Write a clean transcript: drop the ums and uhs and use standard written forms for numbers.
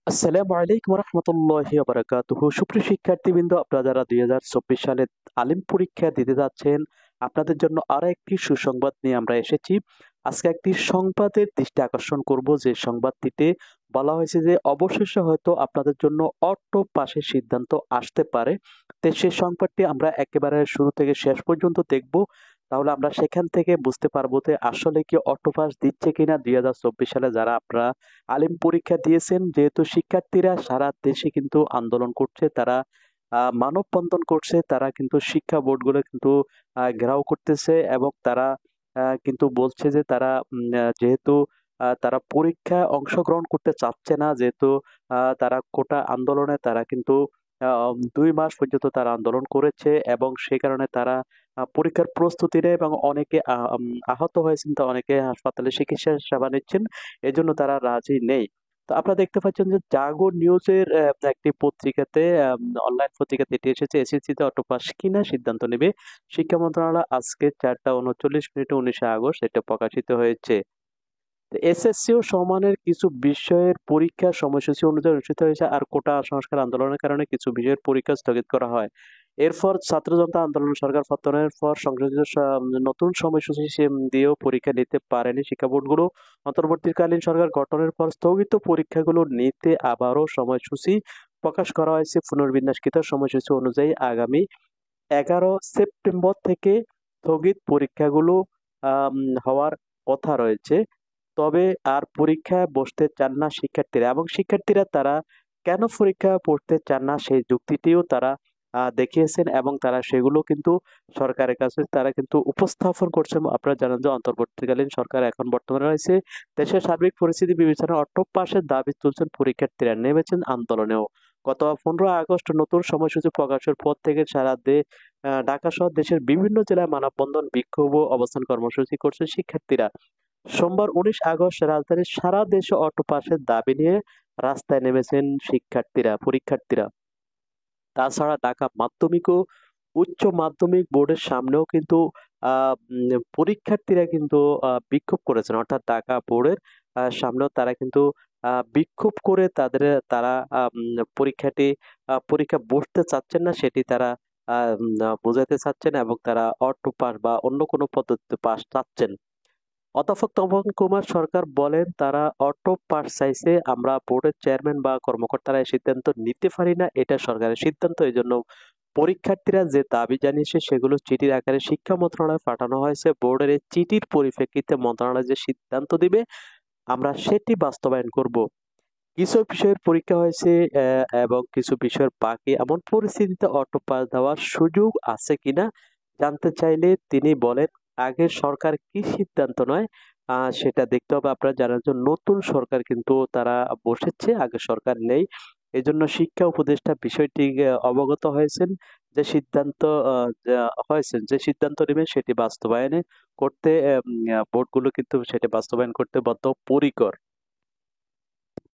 আসসালামু আলাইকুম রহমতুল্লাহি বারাকাতুহু। সুপ্রিয় শিক্ষার্থীবৃন্দ, আপনারা যারা 2024 সালে আলিম পরীক্ষা দিতে যাচ্ছেন, আপনাদের জন্য আরো একটি সুসংবাদ নিয়ে আমরা এসেছি। আজকে একটি সংবাদের দৃষ্টি আকর্ষণ করব, যে সংবাদটিতে বলা হয়েছে যে অবশেষে হয়তো আপনাদের জন্য অটো পাসের সিদ্ধান্ত আসতে পারে। তো সেই সংবাদটি আমরা একেবারে শুরু থেকে শেষ পর্যন্ত দেখব। তাহলে আমরা সেখান থেকে বুঝতে পারবো যে আসলে কি অটো পাস দিচ্ছে কিনা 2024 সালে যারা আপনারা আলিম পরীক্ষা দিয়েছেন। যেহেতু শিক্ষার্থীরা সারা দেশে কিন্তু আন্দোলন করছে, তারা মানববন্ধন করছে, তারা কিন্তু শিক্ষা বোর্ডগুলো কিন্তু ঘেরাও করতেছে, এবং তারা কিন্তু বলছে যে তারা যেহেতু তারা পরীক্ষায় অংশগ্রহণ করতে চাচ্ছে না, যেহেতু তারা কোটা আন্দোলনে তারা কিন্তু 2 মাস পর্যন্ত তারা আন্দোলন করেছে, এবং সেই কারণে তারা পরীক্ষার প্রস্তুতি নেয়, এবং অনেকে আহত হয়েছেন, তো অনেকে হাসপাতালে চিকিৎসা সেবা নিচ্ছেন। এজন্য তারা রাজি নেই। তো আপনারা দেখতে পাচ্ছেন যে জাগো নিউজের একটি পত্রিকাতে, অনলাইন পত্রিকাতে এটি এসেছে, এসএসসি তে অটো পাস কিনা সিদ্ধান্ত নেবে শিক্ষা মন্ত্রণালয়। আজকে 4টা 39 মিনিটে 19 আগস্ট এটা প্রকাশিত হয়েছে। এসএসসি ও সমানের কিছু বিষয়ের পরীক্ষা সময়সূচি অনুযায়ী অনুষ্ঠিত হয়েছে, আর কোটা সংস্কার আন্দোলনের কারণে কিছু বিষয়ের পরীক্ষা স্থগিত করা হয়। এরপর ছাত্র জনতা আন্দোলন সরকার পতনের পর সংশোধিত নতুন সময়সূচি দিয়েও পরীক্ষা নিতে পারেনি শিক্ষা বোর্ডগুলো। অন্তর্বর্তীকালীন সরকার গঠনের পর স্থগিত পরীক্ষাগুলো নিতে আবারও সময়সূচি প্রকাশ করা হয়েছে। পুনর্বিন্যাসকৃত সময়সূচি অনুযায়ী আগামী 11 সেপ্টেম্বর থেকে স্থগিত পরীক্ষাগুলো হওয়ার কথা রয়েছে। তবে আর পরীক্ষায় বসতে চান না শিক্ষার্থীরা, এবং শিক্ষার্থীরা তারা কেন পরীক্ষা পড়তে চান না সেই যুক্তিটিও তারা দেখিয়েছেন, এবং তারা সেগুলো কিন্তু সরকারের কাছে তারা কিন্তু উপস্থাপন করছেন। আপনারা জানেন যে অন্তর্বর্তীকালীন সরকার এখন বর্তমানে রয়েছে। দেশের সার্বিক পরিস্থিতি বিবেচনায় অটো পাসের দাবি তুলছেন পরীক্ষার্থীরা, নেমেছেন আন্দোলনেও। গত 15 আগস্ট নতুন সময়সূচি প্রকাশের পর থেকে সারা ঢাকা সহ দেশের বিভিন্ন জেলায় মানববন্ধন, বিক্ষোভ ও অবস্থান কর্মসূচি করছে শিক্ষার্থীরা। সোমবার 19 আগস্ট রাজধানীর সারা দেশে অটো পাসের দাবি নিয়ে রাস্তায় নেমেছেন পরীক্ষার্থীরা। তাছাড়া ঢাকা মাধ্যমিক ও উচ্চ মাধ্যমিক বোর্ডের সামনেও কিন্তু পরীক্ষার্থীরা কিন্তু বিক্ষোভ করেছেন, অর্থাৎ ঢাকা বোর্ডের সামনেও তারা কিন্তু বিক্ষোভ করে তারা পরীক্ষা বসতে চাচ্ছেন না, সেটি তারা বোঝাতে চাচ্ছেন, এবং তারা অটো পাস বা অন্য কোনো পদ্ধতিতে পাস চাচ্ছেন। অধ্যাপক তপন কুমার সরকার বলেন, তারা অটো পাস চাইছে, আমরা বোর্ডের চেয়ারম্যান বা কর্মকর্তারা এই সিদ্ধান্ত নিতে পারি না, এটা সরকারের সিদ্ধান্ত। এই জন্য পরীক্ষার্থীরা যে দাবি জানিয়েছে সেগুলো চিঠির আকারে শিক্ষা মন্ত্রণালয়ে পাঠানো হয়েছে। বোর্ডের এই চিঠির পরিপ্রেক্ষিতে মন্ত্রণালয় যে সিদ্ধান্ত দিবে আমরা সেটি বাস্তবায়ন করব। কিছু বিষয়ের পরীক্ষা হয়েছে এবং কিছু বিষয়ের বাকি, এমন পরিস্থিতিতে অটো পাস দেওয়ার সুযোগ আছে কিনা জানতে চাইলে তিনি বলেন, আগের সরকার কি সিদ্ধান্ত নয় সেটা দেখতে হবে। আপনারা জানেন যে নতুন সরকার কিন্তু তারা বসেছে, আগের সরকার নেই। এজন্য শিক্ষা উপদেষ্টা বিষয়টি অবগত হয়েছেন, যে সিদ্ধান্ত যে সিদ্ধান্ত নেবেন সেটি বাস্তবায়নে করতে বোর্ডগুলো কিন্তু সেটি বাস্তবায়ন করতে বদ্ধপরিকর।